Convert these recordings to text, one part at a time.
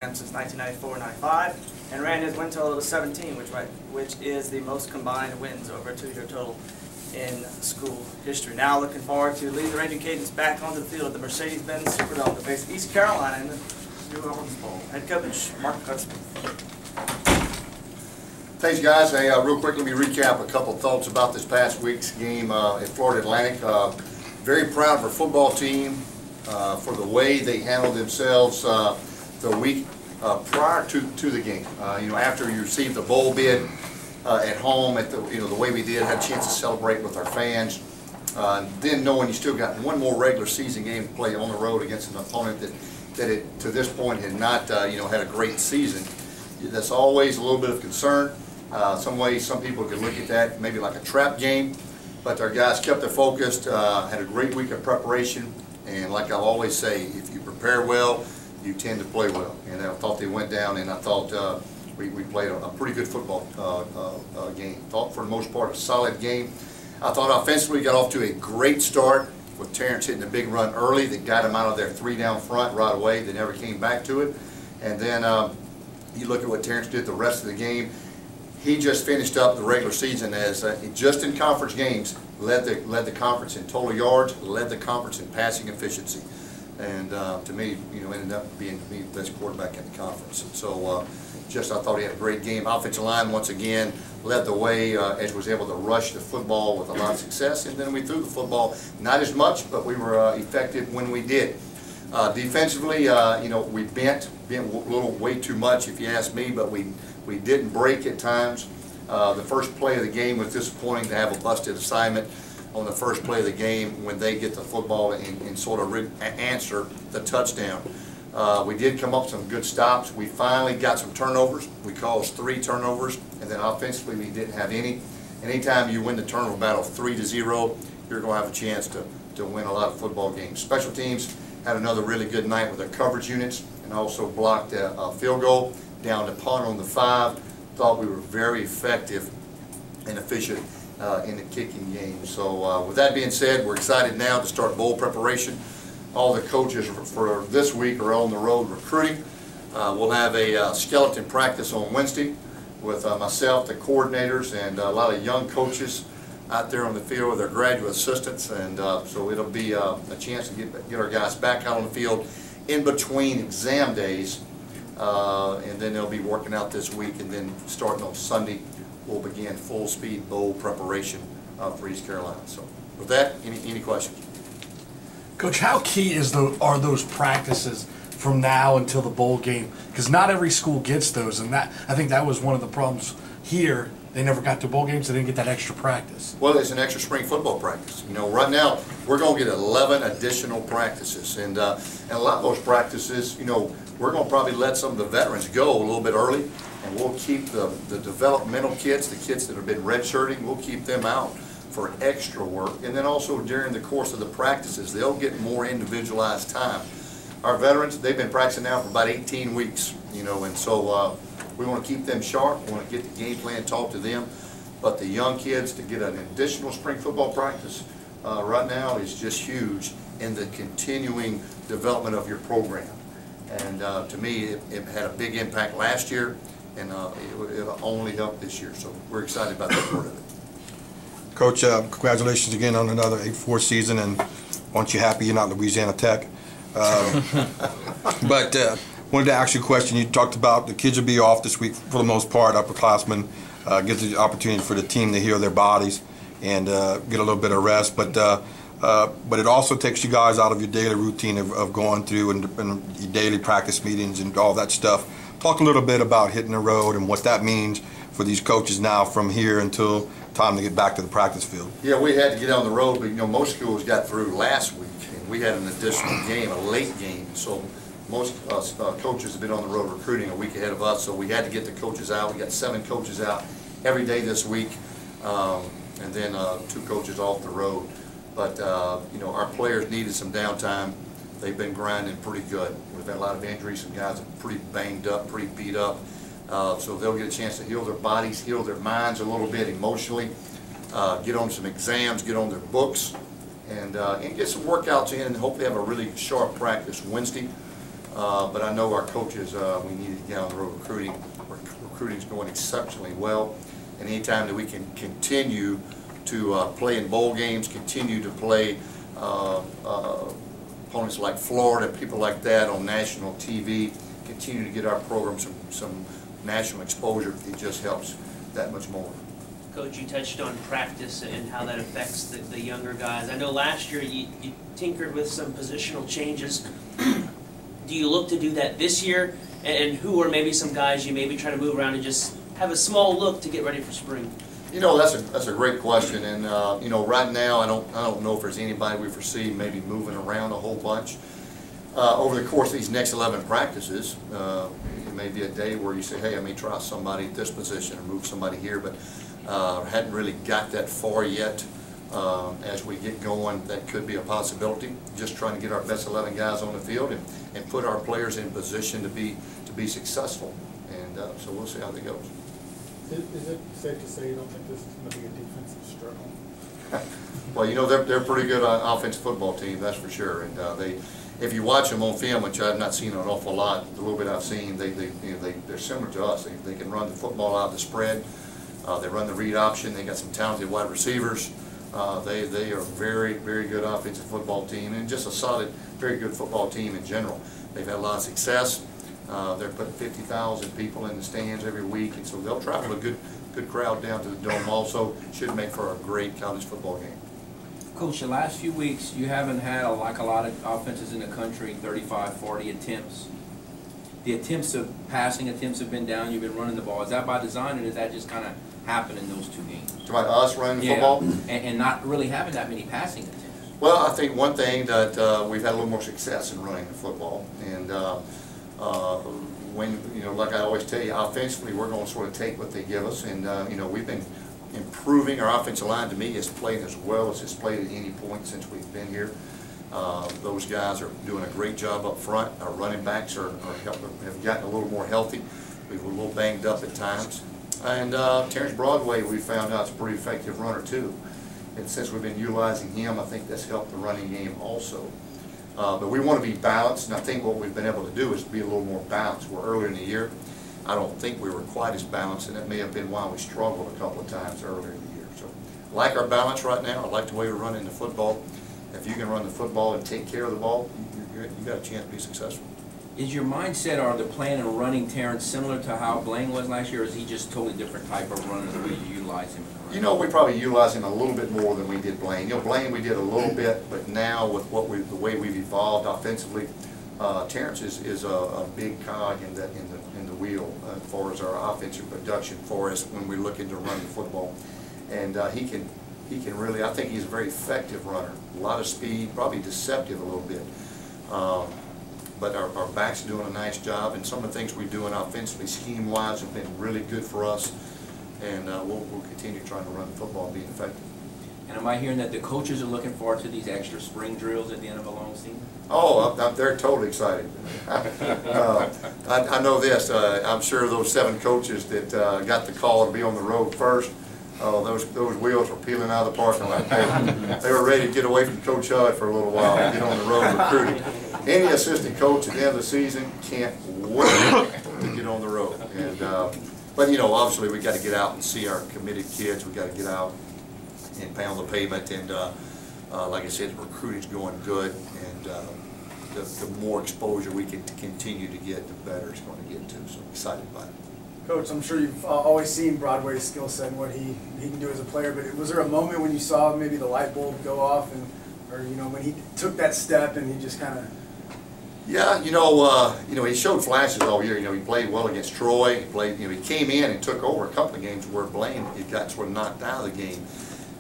since 1994-95, and ran his win total to 17, which is the most combined wins over a two-year total in school history. Now looking forward to leading the Raging Cajuns back onto the field at the Mercedes-Benz Superdome to face East Carolina in the New Orleans Bowl. Head coach Mark Hudspeth. Thanks, guys. Hey, real quick, let me recap a couple of thoughts about this past week's game at Florida Atlantic. Very proud of our football team for the way they handled themselves the week prior to the game. After you received the bowl bid at home, the way we did, had a chance to celebrate with our fans. Then knowing you still got one more regular season game to play on the road against an opponent that to this point had not had a great season. That's always a little bit of concern. Some ways, some people could look at that maybe like a trap game, but our guys kept it focused, had a great week of preparation, and like I always say, if you prepare well, you tend to play well. And I thought they went down, and I thought we played a pretty good football game. Thought for the most part a solid game. I thought offensively we got off to a great start with Terrence hitting a big run early that got him out of their 3 down front right away. They never came back to it. And then you look at what Terrence did the rest of the game. He just finished up the regular season as just in conference games led the conference in total yards, led the conference in passing efficiency, and to me, ended up being the best quarterback in the conference. And so, I thought he had a great game. Offensive line once again led the way as was able to rush the football with a lot of success, and then we threw the football not as much, but we were effective when we did. Defensively, we bent a little way too much, if you ask me, but we didn't break at times. The first play of the game was disappointing to have a busted assignment on the first play of the game when they get the football and sort of answer the touchdown. We did come up with some good stops. We finally got some turnovers. We caused 3 turnovers, and then offensively we didn't have any. Anytime you win the turnover battle 3-0, you're going to have a chance to win a lot of football games. Special teams had another really good night with their coverage units and also blocked a field goal down to punt on the 5. Thought we were very effective and efficient in the kicking game. So with that being said, we're excited now to start bowl preparation. All the coaches for this week are on the road recruiting. We'll have a skeleton practice on Wednesday with myself, the coordinators, and a lot of young coaches out there on the field with their graduate assistants, and so it'll be a chance to get our guys back out on the field in between exam days, and then they'll be working out this week, and then starting on Sunday we'll begin full speed bowl preparation for East Carolina. So with that, any questions? Coach, how key are those practices from now until the bowl game? Because not every school gets those, and I think that was one of the problems here. They never got to bowl games, so they didn't get that extra practice. Well, it's an extra spring football practice. Right now we're going to get 11 additional practices, and a lot of those practices, we're going to probably let some of the veterans go a little bit early, and we'll keep the developmental kids, the kids that have been redshirting, we'll keep them out for extra work. And then also during the course of the practices, they'll get more individualized time. Our veterans, they've been practicing now for about 18 weeks, and so we want to keep them sharp. We want to get the game plan taught to them. But the young kids, to get an additional spring football practice right now is just huge in the continuing development of your program. And to me, it had a big impact last year, and it'll only help this year. So we're excited about that part of it. Coach, congratulations again on another 8-4 season, and aren't you happy you're not Louisiana Tech? But wanted to ask you a question. You talked about the kids will be off this week for the most part, upperclassmen. Gives the opportunity for the team to heal their bodies and get a little bit of rest. But it also takes you guys out of your daily routine of going through and your daily practice meetings and all that stuff. Talk a little bit about hitting the road and what that means for these coaches now from here until time to get back to the practice field. Yeah, we had to get on the road, but most schools got through last week, and we had an additional game, a late game. So most coaches have been on the road recruiting a week ahead of us, so we had to get the coaches out. We got 7 coaches out every day this week, and then 2 coaches off the road. But our players needed some downtime. They've been grinding pretty good. We've had a lot of injuries. Some guys are pretty banged up, pretty beat up. So they'll get a chance to heal their bodies, heal their minds a little bit emotionally, get on some exams, get on their books, and get some workouts in, and hopefully have a really sharp practice Wednesday. but I know our coaches, we need to get on the road recruiting. Recruiting's going exceptionally well, and anytime that we can continue to play in bowl games, continue to play opponents like Florida, people like that on national TV, continue to get our program some national exposure, it just helps that much more. Coach, you touched on practice and how that affects the younger guys. I know last year you tinkered with some positional changes. Do you look to do that this year? And who are maybe some guys you maybe try to move around and just have a small look to get ready for spring? You know, that's a great question, and you know, right now I don't know if there's anybody we foresee maybe moving around a whole bunch. Over the course of these next 11 practices, it may be a day where you say, hey, I may try somebody at this position or move somebody here, but hadn't really got that far yet. As we get going, that could be a possibility. Just trying to get our best 11 guys on the field and put our players in position to be successful. And so we'll see how that goes. Is it safe to say you don't think this is going to be a defensive struggle? Well, you know, they're pretty good offensive football team, that's for sure. And if you watch them on film, which I've not seen an awful lot, the little bit I've seen, they're similar to us. They can run the football out of the spread. They run the read option. They got some talented wide receivers. They are a very, very good offensive football team, and just a solid, very good football team in general. They've had a lot of success. They're putting 50,000 people in the stands every week, and so they'll travel a good crowd down to the Dome also. Should make for a great college football game. Coach, the last few weeks you haven't had, like a lot of offenses in the country, 35, 40 attempts. The passing attempts have been down. You've been running the ball. Is that by design, or does that just kind of happen in those two games? About us running football? And not really having that many passing attempts. Well, I think one thing that we've had a little more success in running the football, and when, you know, like I always tell you, offensively we're going to sort of take what they give us, and you know, we've been improving. Our offensive line, to me, has played as well as it's played at any point since we've been here. Those guys are doing a great job up front. Our running backs have gotten a little more healthy. We were a little banged up at times. And Terrence Broadway, we found out, is a pretty effective runner too. And since we've been utilizing him, I think that's helped the running game also. But we want to be balanced, and I think what we've been able to do is be a little more balanced. We're earlier in the year. I don't think we were quite as balanced, and that may have been why we struggled a couple of times earlier in the year. So I like our balance right now. I like the way we're running the football. If you can run the football and take care of the ball, you got a chance to be successful. Is your mindset or the plan of running Terrence similar to how Blaine was last year, or is he just totally different type of runner the way you utilize him? You know, we probably utilize him a little bit more than we did Blaine. You know, Blaine we did a little bit, but now with the way we've evolved offensively, Terrence is a big cog in the wheel as far as our offensive production for us when we're looking to run the football, and he can really. I think he's a very effective runner. A lot of speed, probably deceptive a little bit. But our backs are doing a nice job, and some of the things we're doing offensively, scheme-wise, have been really good for us, and we'll continue trying to run the football and be effective. And am I hearing that the coaches are looking forward to these extra spring drills at the end of a long season? Oh, they're totally excited. I know this. I'm sure those 7 coaches that got the call to be on the road first, those wheels were peeling out of the parking lot. They were ready to get away from Coach Hud for a little while and get on the road recruiting. Any assistant coach at the end of the season can't wait to get on the road. And but you know, obviously we got to get out and see our committed kids. We got to get out and pound the pavement. And like I said, the recruiting's going good, and the more exposure we can continue to get, the better it's going to get too. So I'm excited about it. Coach, I'm sure you've always seen Broadway's skill set and what he can do as a player, but was there a moment when you saw maybe the light bulb go off, and or you know, when he took that step and he just kind of? Yeah, you know, he showed flashes all year. You know, he played well against Troy. He played, you know, he came in and took over a couple of games where Blaine got sort of knocked out of the game,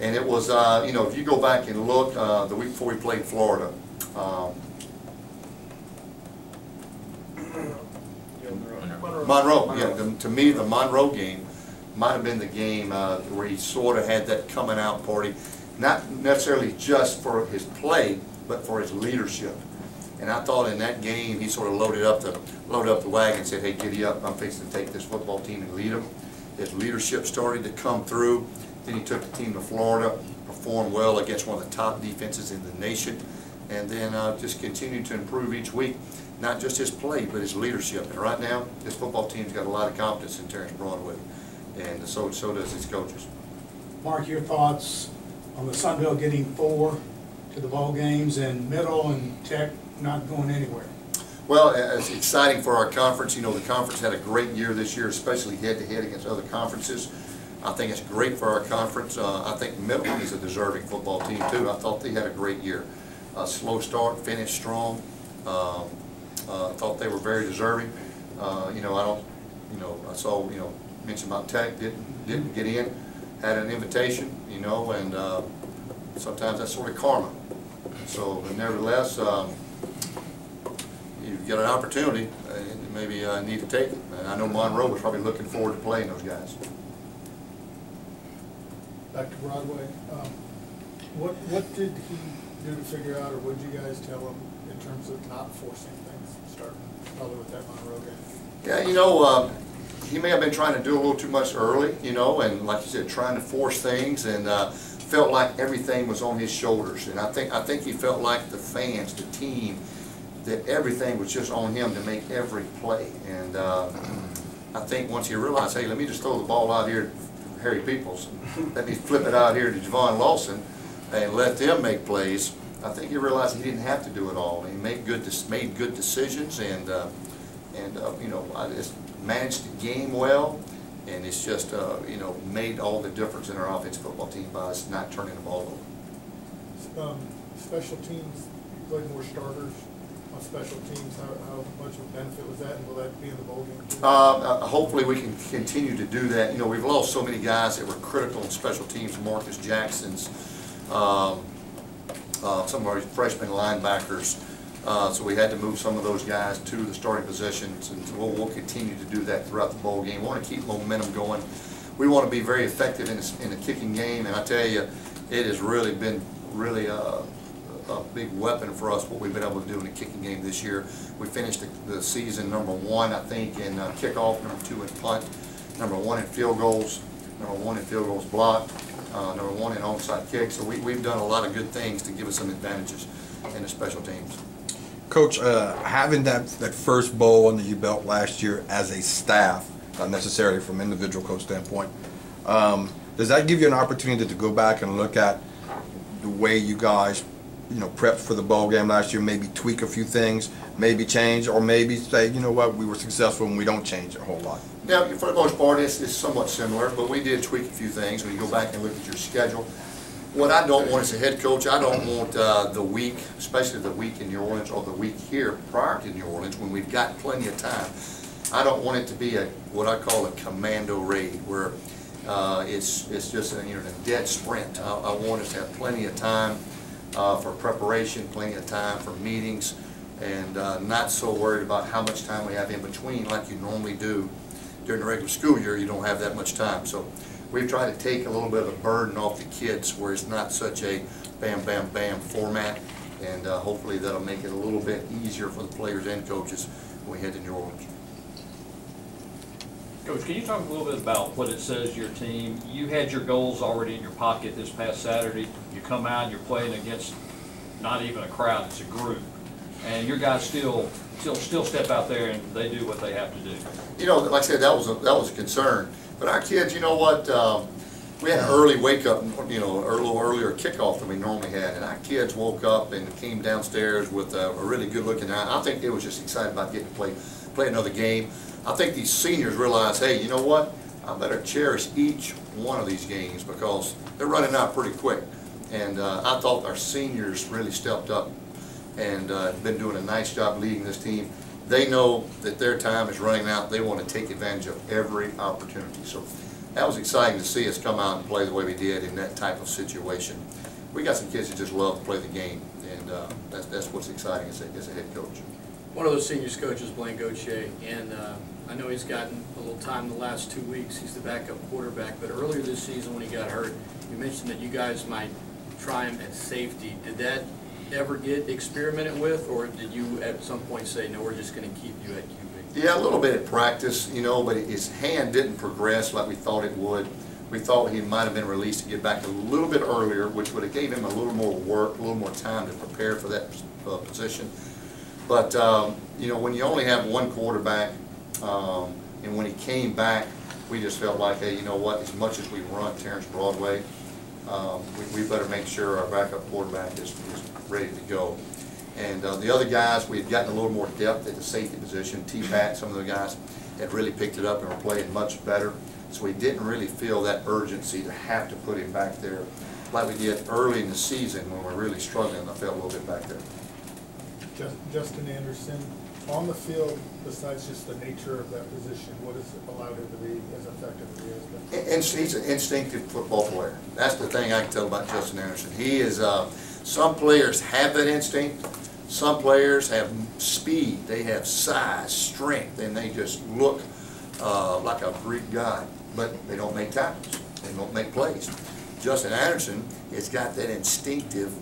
and it was, you know, if you go back and look, the week before we played Florida. Monroe, yeah. To me, the Monroe game might have been the game where he sort of had that coming out party, not necessarily just for his play, but for his leadership. And I thought in that game he sort of loaded up the wagon and said, "Hey, giddy up! I'm fixing to take this football team and lead them." His leadership started to come through. Then he took the team to Florida, performed well against one of the top defenses in the nation, and then just continued to improve each week. not just his play, but his leadership. And right now, this football team's got a lot of confidence in Terrence Broadway, and so does his coaches. Mark, your thoughts on the Sun Belt getting 4 to the bowl games and Middle and Tech not going anywhere? Well, it's exciting for our conference. You know, the conference had a great year this year, especially head-to-head against other conferences. I think it's great for our conference. I think Middle is a deserving football team, too. I thought they had a great year. Slow start, finished strong. Thought they were very deserving. You know, I saw, mention about Tech, didn't get in, had an invitation, and sometimes that's sort of karma. So, but nevertheless, you get an opportunity, and maybe need to take it. And I know Monroe was probably looking forward to playing those guys. Back to Broadway. What did he do to figure out, or what did you guys tell him in terms of not forcing things, starting probably with that Monroe game? Yeah, he may have been trying to do a little too much early, and like you said, trying to force things, and felt like everything was on his shoulders. And I think he felt like the fans, the team, that everything was just on him to make every play. And I think once he realized, hey, let me just throw the ball out here to Harry Peoples, let me flip it out here to Javon Lawson, and let them make plays. I think he realized he didn't have to do it all. He made good decisions, and I just managed the game well, and it's just made all the difference in our offensive football team by us not turning the ball over. Special teams, you played more starters on special teams. How much of a benefit was that, and will that be in the bowl game too? Hopefully we can continue to do that. We've lost so many guys that were critical in special teams. Marcus Jackson's, some of our freshman linebackers. So we had to move some of those guys to the starting positions, and we'll continue to do that throughout the bowl game. We want to keep momentum going. We want to be very effective in the kicking game, and I tell you, it has really been a big weapon for us, what we've been able to do in the kicking game this year. We finished the season #1, I think, in kickoff, #2 in punt, #1 in field goals, #1 in field goals blocked, #1 in onside kicks. So we've done a lot of good things to give us some advantages in the special teams. Coach, having that first bowl under your belt last year as a staff, not necessarily from individual coach standpoint, does that give you an opportunity to go back and look at the way you guys, prepped for the bowl game last year, maybe tweak a few things, maybe change, or maybe say, you know what, we were successful and we don't change a whole lot? Now, for the most part, it's somewhat similar, but we did tweak a few things. When you go back and look at your schedule, what I don't want as a head coach, I don't want the week, especially the week in New Orleans or the week here prior to New Orleans when we've got plenty of time. I don't want it to be what I call a commando raid where it's just a dead sprint. I want us to have plenty of time for preparation, plenty of time for meetings, and not so worried about how much time we have in between like you normally do during the regular school year. You don't have that much time. So we've tried to take a little bit of a burden off the kids where it's not such a bam, bam, bam format, and hopefully that'll make it a little bit easier for the players and coaches when we head to New Orleans. Coach, can you talk a little bit about what it says to your team? You had your goals already in your pocket this past Saturday. You come out, you're playing against not even a crowd, it's a group. And your guys still step out there and they do what they have to do. Like I said, that was a concern. But our kids, you know what, we had an early wake up, a little earlier kickoff than we normally had. And our kids woke up and came downstairs with a really good looking eye. I think they were just excited about getting to play another game. I think these seniors realize, hey, you know what, I better cherish each one of these games because they're running out pretty quick. And I thought our seniors really stepped up and been doing a nice job leading this team. They know that their time is running out. They want to take advantage of every opportunity. So that was exciting to see us come out and play the way we did in that type of situation. We got some kids that just love to play the game, and that's what's exciting as a head coach. One of those seniors coaches, Blaine Gauthier, and I know he's gotten a little time the last 2 weeks. He's the backup quarterback, but earlier this season when he got hurt, you mentioned that you guys might try him at safety. Did that ever get experimented with, or did you at some point say, no, we're just going to keep you at QB? Yeah, a little bit at practice, but his hand didn't progress like we thought it would. We thought he might have been released to get back a little bit earlier, which would have gave him a little more work, a little more time to prepare for that position. But, you know, when you only have one quarterback, and when he came back, we just felt like, hey, you know what, as much as we run Terrence Broadway, we better make sure our backup quarterback is ready to go. And the other guys, we had gotten a little more depth at the safety position. T-Pat, some of the guys had really picked it up and were playing much better. So we didn't really feel that urgency to have to put him back there like we did early in the season when we were really struggling. I felt a little bit back there. Justin Anderson, on the field, besides just the nature of that position, what has allowed him to be as effective as he has been? He's an instinctive football player. That's the thing I can tell about Justin Anderson. He is, some players have that instinct. Some players have speed. They have size, strength, and they just look like a Greek god. But they don't make tackles. They don't make plays. Justin Anderson has got that instinctive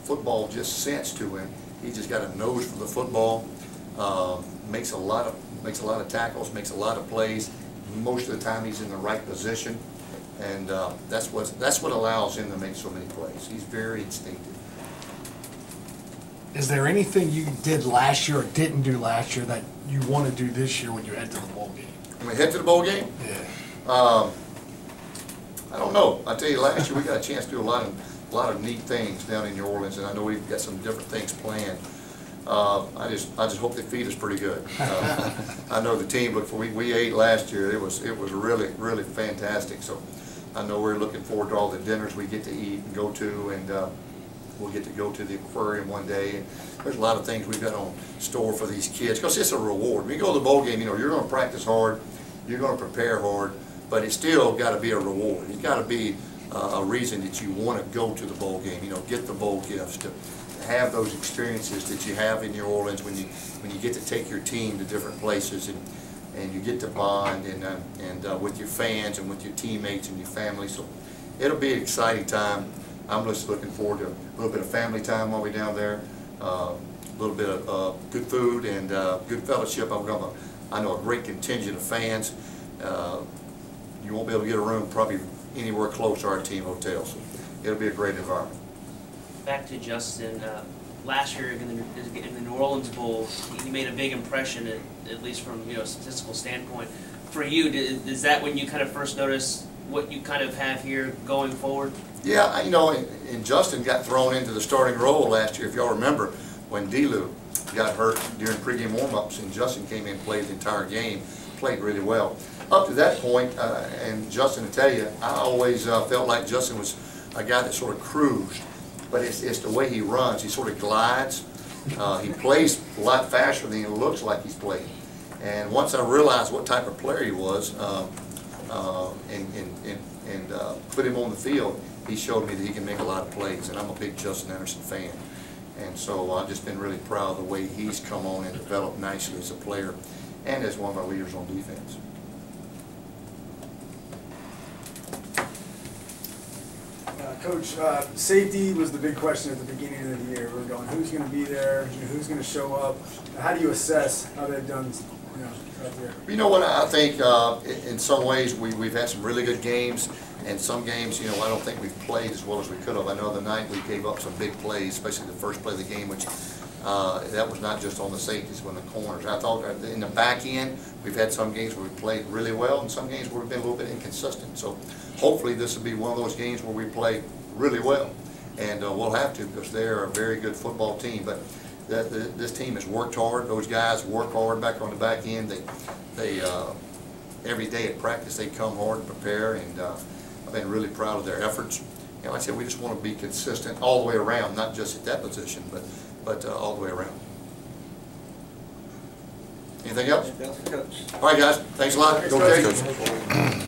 football just sense to him. He's just got a nose for the football. Makes a lot of tackles. Makes a lot of plays. Most of the time, he's in the right position, and that's what allows him to make so many plays. He's very instinctive. Is there anything you did last year or didn't do last year that you want to do this year when you head to the bowl game? When we head to the bowl game? Yeah. I don't know. I tell you, last year we got a chance to do a lot of neat things down in New Orleans, and I know we've got some different things planned. I just hope they feed us pretty good. I know the team, but we ate last year. It was really fantastic. So I know we're looking forward to all the dinners we get to eat and go to, and we'll get to go to the aquarium one day. And there's a lot of things we've got on store for these kids because it's a reward. When you go to the bowl game, you know you're going to practice hard, you're going to prepare hard, but it's still got to be a reward. It's got to be a reason that you want to go to the bowl game. You know, get the bowl gifts, to have those experiences that you have in New Orleans when you get to take your team to different places and you get to bond and with your fans and with your teammates and your family. So it'll be an exciting time. I'm just looking forward to a little bit of family time while we're down there, a little bit of good food and good fellowship. I know a great contingent of fans. You won't be able to get a room probably anywhere close to our team hotel, so it'll be a great environment. Back to Justin, last year in the New Orleans Bowl, he made a big impression, at least from a statistical standpoint. For you, is that when you kind of first noticed what you kind of have here going forward? Yeah, and Justin got thrown into the starting role last year, if y'all remember, when D-Lou got hurt during pregame warm-ups, and Justin came in and played the entire game, played really well. Up to that point, and Justin, to tell you, I always felt like Justin was a guy that sort of cruised, but it's the way he runs. He sort of glides. He plays a lot faster than he looks like he's playing. And once I realized what type of player he was, and put him on the field, he showed me that he can make a lot of plays, and I'm a big Justin Anderson fan. And so I've just been really proud of the way he's come on and developed nicely as a player and as one of our leaders on defense. Coach, safety was the big question at the beginning of the year. We were going, who's going to be there? Who's going to show up? How do you assess how they've done throughout the year? You know what, I think in some ways we've had some really good games, and some games, I don't think we've played as well as we could have. I know the night we gave up some big plays, especially the first play of the game, which that was not just on the safeties, but on the corners. I thought in the back end, we've had some games where we played really well, and some games where we've been a little bit inconsistent. So hopefully this will be one of those games where we play really well, and we'll have to, because they're a very good football team. But this team has worked hard. Those guys work hard back on the back end. They every day at practice they come hard and prepare, and I've been really proud of their efforts. And like I said, we just want to be consistent all the way around, not just at that position, but all the way around. Anything else? All right, guys. Thanks a lot. Go Cajuns.